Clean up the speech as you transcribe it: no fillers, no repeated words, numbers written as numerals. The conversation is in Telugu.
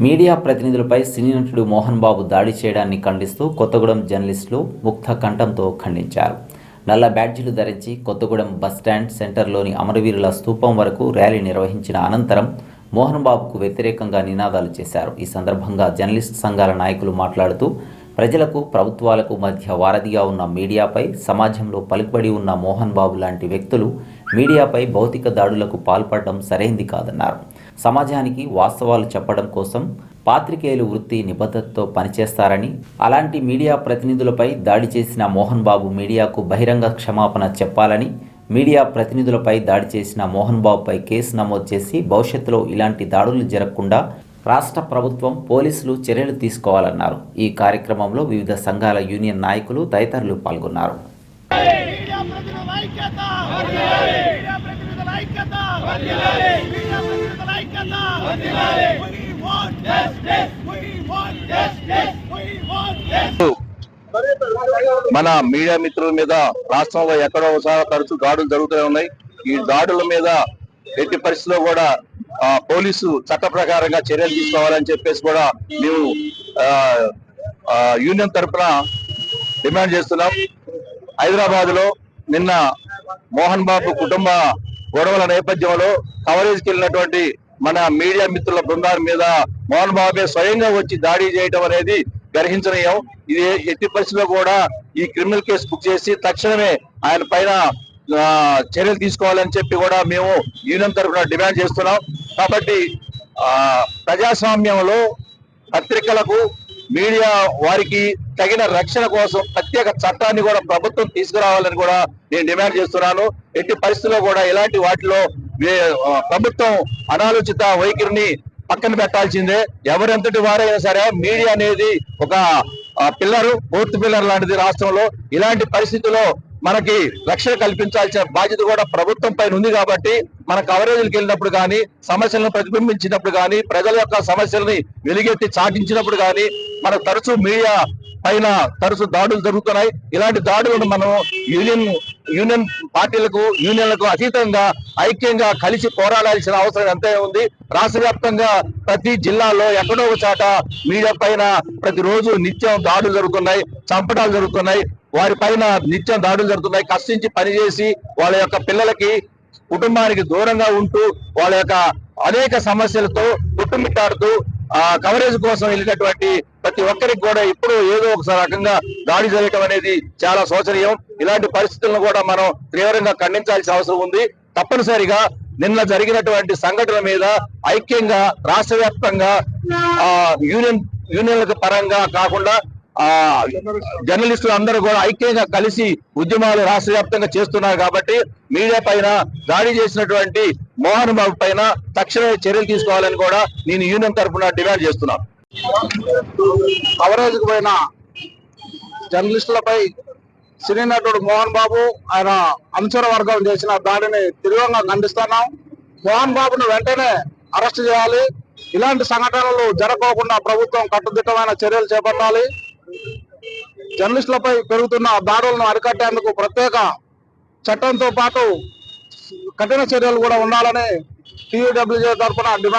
మీడియా ప్రతినిధులపై సినీ నటుడు మోహన్ బాబు దాడి చేయడాన్ని ఖండిస్తూ కొత్తగూడెం జర్నలిస్టులు ముక్త కంఠంతో ఖండించారు. నల్ల బ్యాడ్జీలు ధరించి కొత్తగూడెం బస్టాండ్ సెంటర్లోని అమరవీరుల స్తూపం వరకు ర్యాలీ నిర్వహించిన అనంతరం మోహన్ బాబుకు వ్యతిరేకంగా నినాదాలు చేశారు. ఈ సందర్భంగా జర్నలిస్ట్ సంఘాల నాయకులు మాట్లాడుతూ ప్రజలకు ప్రభుత్వాలకు మధ్య వారధిగా ఉన్న మీడియాపై సమాజంలో పలుకుబడి ఉన్న మోహన్ బాబు లాంటి వ్యక్తులు మీడియాపై భౌతిక దాడులకు పాల్పడడం సరైంది కాదన్నారు. సమాజానికి వాస్తవాలు చెప్పడం కోసం పాత్రికేయులు వృత్తి నిబద్ధతతో పనిచేస్తారని, అలాంటి మీడియా ప్రతినిధులపై దాడి చేసిన మోహన్ బాబు మీడియాకు బహిరంగ క్షమాపణ చెప్పాలని, మీడియా ప్రతినిధులపై దాడి చేసిన మోహన్ బాబుపై కేసు నమోదు చేసి భవిష్యత్తులో ఇలాంటి దాడులు జరగకుండా రాష్ట్ర ప్రభుత్వం, పోలీసులు చర్యలు తీసుకోవాలన్నారు. ఈ కార్యక్రమంలో వివిధ సంఘాల యూనియన్ నాయకులు తదితరులు పాల్గొన్నారు. మన మీడియా మిత్రుల మీద రాష్ట్రంలో ఎక్కడో ఒకసారి తరచూ దాడులు జరుగుతూనే ఉన్నాయి. ఈ దాడుల మీద ఎట్టి పరిస్థితుల్లో కూడా పోలీసు చట్ట ప్రకారంగా చర్యలు తీసుకోవాలని చెప్పేసి కూడా మేము యూనియన్ తరఫున డిమాండ్ చేస్తున్నాం. హైదరాబాద్ లో నిన్న మోహన్ బాబు కుటుంబ గొడవల నేపథ్యంలో కవరేజ్కి వెళ్ళినటువంటి మన మీడియా మిత్రుల బృందాల మీద మోహన్ బాబే స్వయంగా వచ్చి దాడి చేయడం అనేది గర్హించనీయం. ఇది ఎట్టి పరిస్థితుల్లో కూడా ఈ క్రిమినల్ కేసు బుక్ చేసి తక్షణమే ఆయన పైన చర్యలు తీసుకోవాలని చెప్పి కూడా మేము యూనియన్ తరఫున డిమాండ్ చేస్తున్నాం. కాబట్టి ప్రజాస్వామ్యంలో పత్రికలకు, మీడియా వారికి తగిన రక్షణ కోసం ప్రత్యేక చట్టాన్ని కూడా ప్రభుత్వం తీసుకురావాలని కూడా నేను డిమాండ్ చేస్తున్నాను. ఎట్టి పరిస్థితుల్లో కూడా ఇలాంటి వాటిలో ప్రభుత్వం అనాలోచిత వైఖరిని పక్కన పెట్టాల్సిందే. ఎవరెంతటి వారైనా సరే మీడియా అనేది ఒక పిల్లరు, ఫోర్త్ పిల్లర్ లాంటిది రాష్ట్రంలో. ఇలాంటి పరిస్థితుల్లో మనకి రక్షణ కల్పించాల్సిన బాధ్యత కూడా ప్రభుత్వం పైన ఉంది. కాబట్టి మన కవరేజీలకు వెళ్ళినప్పుడు కానీ, సమస్యలను ప్రతిబింబించినప్పుడు కానీ, ప్రజల యొక్క సమస్యలని వెలుగెత్తి చాటించినప్పుడు కానీ మనకు తరచూ మీడియా పైన తరచూ దాడులు జరుగుతున్నాయి. ఇలాంటి దాడులను మనం యూనియన్ పార్టీలకు, యూనియన్లకు అతీతంగా ఐక్యంగా కలిసి పోరాడాల్సిన అవసరం ఎంతే ఉంది. రాష్ట్ర వ్యాప్తంగా ప్రతి జిల్లాలో ఎక్కడో ఒక చోట మీడియా పైన ప్రతిరోజు నిత్యం దాడులు జరుగుతున్నాయి, చంపడాలు జరుగుతున్నాయి, వారి పైన నిత్యం దాడులు జరుగుతున్నాయి. కష్టించి పనిచేసి వాళ్ళ యొక్క పిల్లలకి, కుటుంబానికి దూరంగా ఉంటూ వాళ్ళ యొక్క అనేక సమస్యలతో కుట్టుమిట్టాడుతూ కవరేజ్ కోసం వెళ్ళినటువంటి ప్రతి ఒక్కరికి కూడా ఇప్పుడు ఏదో ఒక రకంగా దాడి జరగడం అనేది చాలా శోచనీయం. ఇలాంటి పరిస్థితులను కూడా మనం తీవ్రంగా ఖండించాల్సిన అవసరం ఉంది. తప్పనిసరిగా నిన్న జరిగినటువంటి సంఘటన మీద ఐక్యంగా రాష్ట్ర వ్యాప్తంగా యూనియన్ల పరంగా కాకుండా జర్నలిస్టులు అందరూ కూడా ఐక్యంగా కలిసి ఉద్యమాలు రాష్ట్ర వ్యాప్తంగా చేస్తున్నారు. కాబట్టి మీడియా పైన దాడి చేసినటువంటి మోహన్ బాబు పైన తక్షణమే చర్యలు తీసుకోవాలని కూడా నేను యూనియన్ తరఫున డిమాండ్ చేస్తున్నాను. కవరేజ్కి పోయిన జర్నలిస్టులపై సినీ నటుడు మోహన్ బాబు, ఆయన అనుచర వర్గం చేసిన దాడిని తీవ్రంగా ఖండిస్తున్నాం. మోహన్ బాబును వెంటనే అరెస్ట్ చేయాలి. ఇలాంటి సంఘటనలు జరగకుండా ప్రభుత్వం కట్టుదిట్టమైన చర్యలు చేపట్టాలి. జర్నలిస్టులపై పెరుగుతున్న దాడులను అరికట్టేందుకు ప్రత్యేక చట్టంతో పాటు కఠిన చర్యలు కూడా ఉండాలని టీయూడబ్ల్యూజే తరఫున డిమాండ్